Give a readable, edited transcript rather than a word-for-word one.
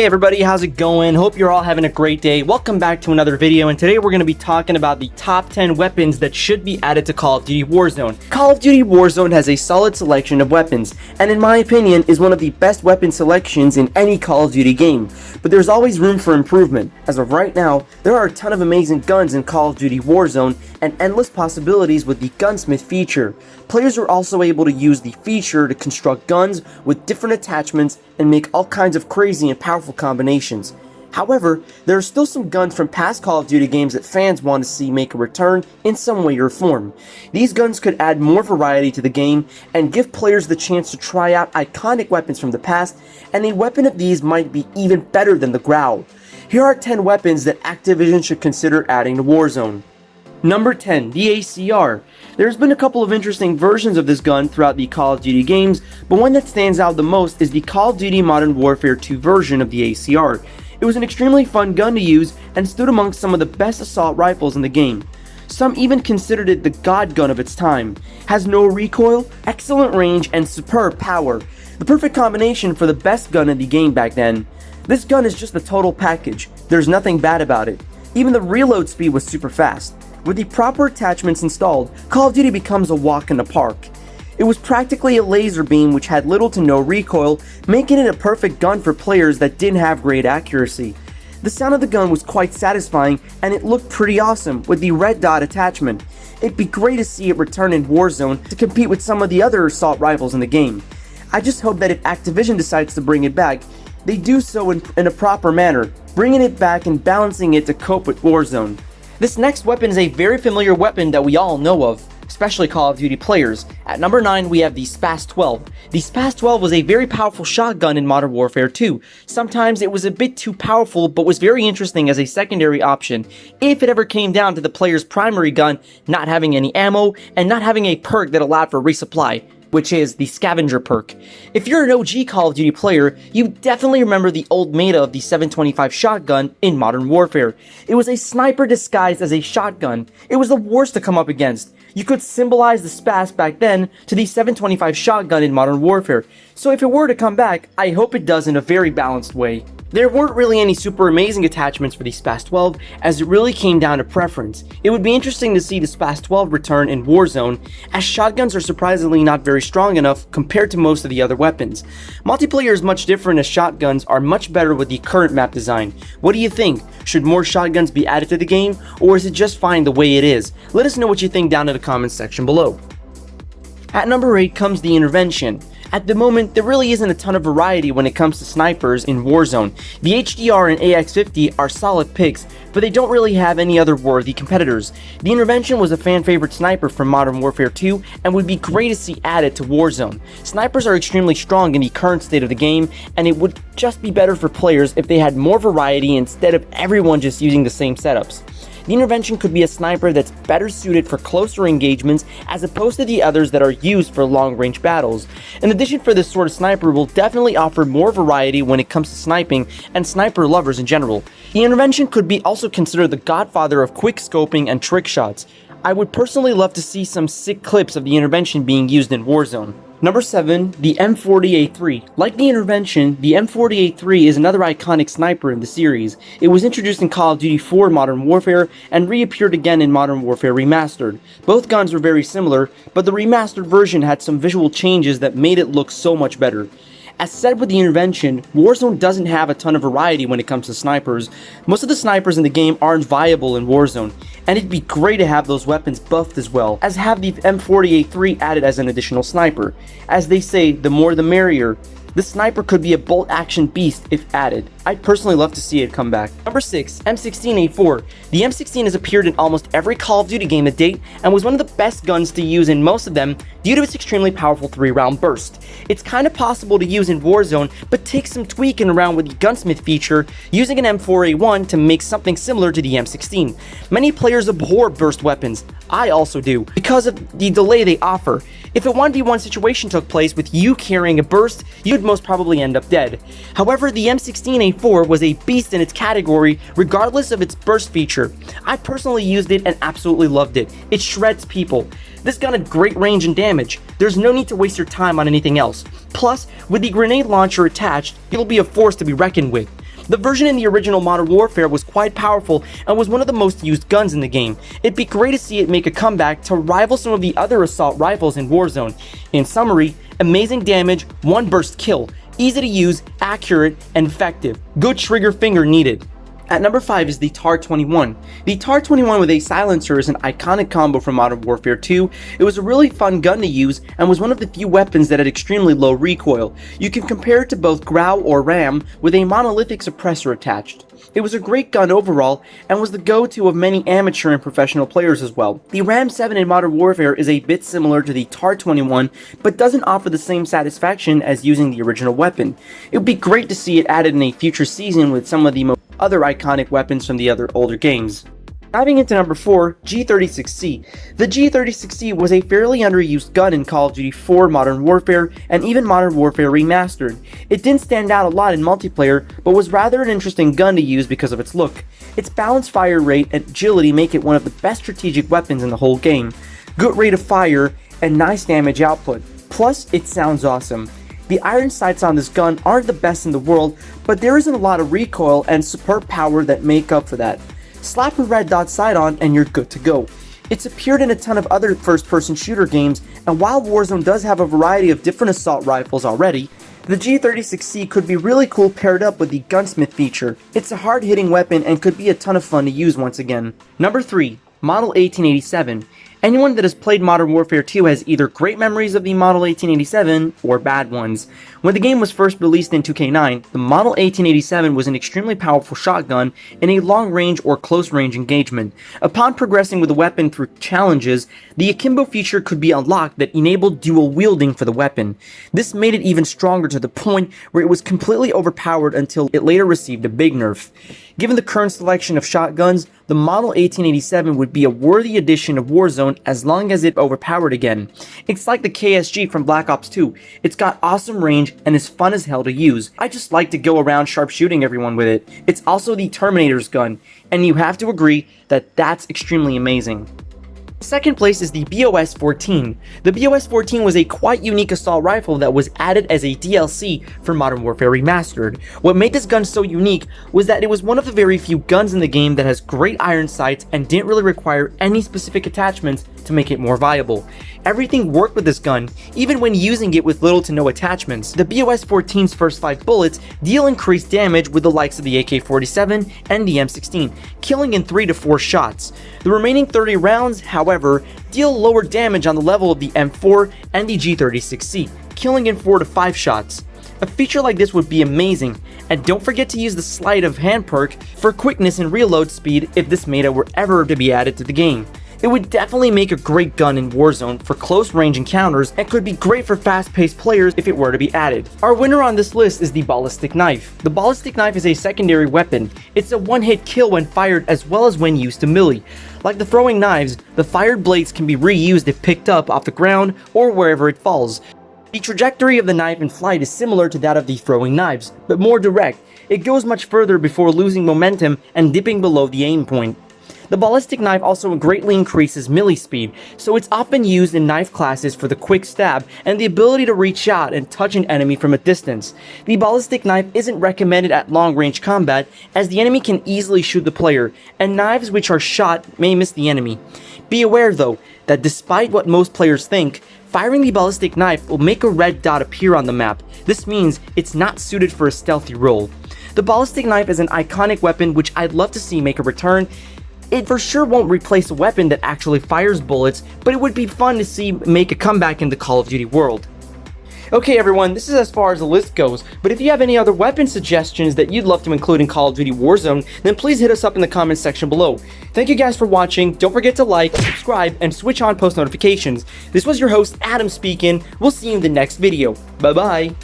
Hey everybody, how's it going? Hope you're all having a great day. Welcome back to another video, and today we're going to be talking about the top 10 weapons that should be added to Call of Duty Warzone. Call of Duty Warzone has a solid selection of weapons, and in my opinion is one of the best weapon selections in any Call of Duty game. But there's always room for improvement. As of right now, there are a ton of amazing guns in Call of Duty Warzone and endless possibilities with the gunsmith feature. Players are also able to use the feature to construct guns with different attachments and make all kinds of crazy and powerful combinations. However, there are still some guns from past Call of Duty games that fans want to see make a return in some way or form. These guns could add more variety to the game and give players the chance to try out iconic weapons from the past, and a weapon of these might be even better than the Growl. Here are 10 weapons that Activision should consider adding to Warzone. Number 10, the ACR. There's been a couple of interesting versions of this gun throughout the Call of Duty games, but one that stands out the most is the Call of Duty Modern Warfare 2 version of the ACR. It was an extremely fun gun to use and stood amongst some of the best assault rifles in the game. Some even considered it the god gun of its time. Has no recoil, excellent range, and superb power. The perfect combination for the best gun in the game back then. This gun is just the total package. There's nothing bad about it. Even the reload speed was super fast. With the proper attachments installed, Call of Duty becomes a walk in the park. It was practically a laser beam which had little to no recoil, making it a perfect gun for players that didn't have great accuracy. The sound of the gun was quite satisfying, and it looked pretty awesome with the red dot attachment. It'd be great to see it return in Warzone to compete with some of the other assault rifles in the game. I just hope that if Activision decides to bring it back, they do so in a proper manner, bringing it back and balancing it to cope with Warzone. This next weapon is a very familiar weapon that we all know of, especially Call of Duty players. At number 9, we have the SPAS-12. The SPAS-12 was a very powerful shotgun in Modern Warfare 2. Sometimes it was a bit too powerful, but was very interesting as a secondary option if it ever came down to the player's primary gun not having any ammo and not having a perk that allowed for resupply, which is the scavenger perk. If you're an OG Call of Duty player, you definitely remember the old meta of the 725 shotgun in Modern Warfare. It was a sniper disguised as a shotgun. It was the worst to come up against. You could symbolize the SPAS back then to the 725 shotgun in Modern Warfare. So if it were to come back, I hope it does in a very balanced way. There weren't really any super amazing attachments for the SPAS-12, as it really came down to preference. It would be interesting to see the SPAS-12 return in Warzone, as shotguns are surprisingly not very strong enough compared to most of the other weapons. Multiplayer is much different, as shotguns are much better with the current map design. What do you think? Should more shotguns be added to the game, or is it just fine the way it is? Let us know what you think down in the comments section below. At number 8 comes the Intervention. At the moment, there really isn't a ton of variety when it comes to snipers in Warzone. The HDR and AX50 are solid picks, but they don't really have any other worthy competitors. The Intervention was a fan favorite sniper from Modern Warfare 2 and would be great to see added to Warzone. Snipers are extremely strong in the current state of the game, and it would just be better for players if they had more variety instead of everyone just using the same setups. The Intervention could be a sniper that's better suited for closer engagements as opposed to the others that are used for long-range battles. In addition, for this sort of sniper will definitely offer more variety when it comes to sniping and sniper lovers in general. The Intervention could be also considered the godfather of quick scoping and trick shots. I would personally love to see some sick clips of the Intervention being used in Warzone. Number 7, the M40A3. Like the Intervention, the M40A3 is another iconic sniper in the series. It was introduced in Call of Duty 4 Modern Warfare and reappeared again in Modern Warfare Remastered. Both guns were very similar, but the remastered version had some visual changes that made it look so much better. As said with the Intervention, Warzone doesn't have a ton of variety when it comes to snipers. Most of the snipers in the game aren't viable in Warzone, and it'd be great to have those weapons buffed as well, as have the M40A3 added as an additional sniper. As they say, the more the merrier. The sniper could be a bolt-action beast if added. I'd personally love to see it come back. Number 6, M16A4. The M16 has appeared in almost every Call of Duty game to date and was one of the best guns to use in most of them due to its extremely powerful 3-round burst. It's kind of possible to use in Warzone, but takes some tweaking around with the gunsmith feature, using an M4A1 to make something similar to the M16. Many players abhor burst weapons. I also do, because of the delay they offer. If a 1v1 situation took place with you carrying a burst, you'd most probably end up dead. However, the M16A4 was a beast in its category regardless of its burst feature. I personally used it and absolutely loved it. It shreds people. This gun had great range and damage. There's no need to waste your time on anything else. Plus, with the grenade launcher attached, it'll be a force to be reckoned with. The version in the original Modern Warfare was quite powerful and was one of the most used guns in the game. It'd be great to see it make a comeback to rival some of the other assault rifles in Warzone. In summary, amazing damage, one burst kill, easy to use, accurate, and effective. Good trigger finger needed. At number 5 is the TAR-21. The TAR-21 with a silencer is an iconic combo from Modern Warfare 2. It was a really fun gun to use and was one of the few weapons that had extremely low recoil. You can compare it to both Grau or Ram with a monolithic suppressor attached. It was a great gun overall and was the go-to of many amateur and professional players as well. The Ram 7 in Modern Warfare is a bit similar to the TAR-21 but doesn't offer the same satisfaction as using the original weapon. It would be great to see it added in a future season with some of the other iconic weapons from the other older games. Diving into number 4, G36C. The G36C was a fairly underused gun in Call of Duty 4 Modern Warfare and even Modern Warfare Remastered. It didn't stand out a lot in multiplayer, but was rather an interesting gun to use because of its look. Its balanced fire rate and agility make it one of the best strategic weapons in the whole game. Good rate of fire and nice damage output. Plus, it sounds awesome. The iron sights on this gun aren't the best in the world, but there isn't a lot of recoil and superb power that make up for that. Slap a red dot sight on and you're good to go. It's appeared in a ton of other first-person shooter games, and while Warzone does have a variety of different assault rifles already, the G36C could be really cool paired up with the gunsmith feature. It's a hard-hitting weapon and could be a ton of fun to use once again. Number 3, Model 1887. Anyone that has played Modern Warfare 2 has either great memories of the Model 1887 or bad ones. When the game was first released in 2K9, the Model 1887 was an extremely powerful shotgun in a long-range or close-range engagement. Upon progressing with the weapon through challenges, the akimbo feature could be unlocked that enabled dual wielding for the weapon. This made it even stronger to the point where it was completely overpowered until it later received a big nerf. Given the current selection of shotguns, the Model 1887 would be a worthy addition of Warzone as long as it overpowered again. It's like the KSG from Black Ops 2. It's got awesome range and is fun as hell to use. I just like to go around sharpshooting everyone with it. It's also the Terminator's gun, and you have to agree that that's extremely amazing. Second place is the BOS-14. The BOS-14 was a quite unique assault rifle that was added as a DLC for Modern Warfare Remastered. What made this gun so unique was that it was one of the very few guns in the game that has great iron sights and didn't really require any specific attachments to make it more viable. Everything worked with this gun, even when using it with little to no attachments. The BOS-14's first 5 bullets deal increased damage with the likes of the AK-47 and the M16, killing in 3 to 4 shots. The remaining 30 rounds, however, deal lower damage on the level of the M4 and the G36C, killing in 4 to 5 shots. A feature like this would be amazing, and don't forget to use the sleight of hand perk for quickness and reload speed if this meta were ever to be added to the game. It would definitely make a great gun in Warzone for close range encounters and could be great for fast-paced players if it were to be added. Our winner on this list is the Ballistic Knife. The Ballistic Knife is a secondary weapon. It's a one-hit kill when fired as well as when used to melee. Like the throwing knives, the fired blades can be reused if picked up off the ground or wherever it falls. The trajectory of the knife in flight is similar to that of the throwing knives, but more direct. It goes much further before losing momentum and dipping below the aim point. The Ballistic Knife also greatly increases melee speed, so it's often used in knife classes for the quick stab and the ability to reach out and touch an enemy from a distance. The Ballistic Knife isn't recommended at long-range combat, as the enemy can easily shoot the player, and knives which are shot may miss the enemy. Be aware though, that despite what most players think, firing the Ballistic Knife will make a red dot appear on the map. This means it's not suited for a stealthy role. The Ballistic Knife is an iconic weapon which I'd love to see make a return. It for sure won't replace a weapon that actually fires bullets, but it would be fun to see make a comeback in the Call of Duty world. Okay everyone, this is as far as the list goes, but if you have any other weapon suggestions that you'd love to include in Call of Duty Warzone, then please hit us up in the comments section below. Thank you guys for watching, don't forget to like, subscribe, and switch on post notifications. This was your host, Adam speaking. We'll see you in the next video. Bye bye!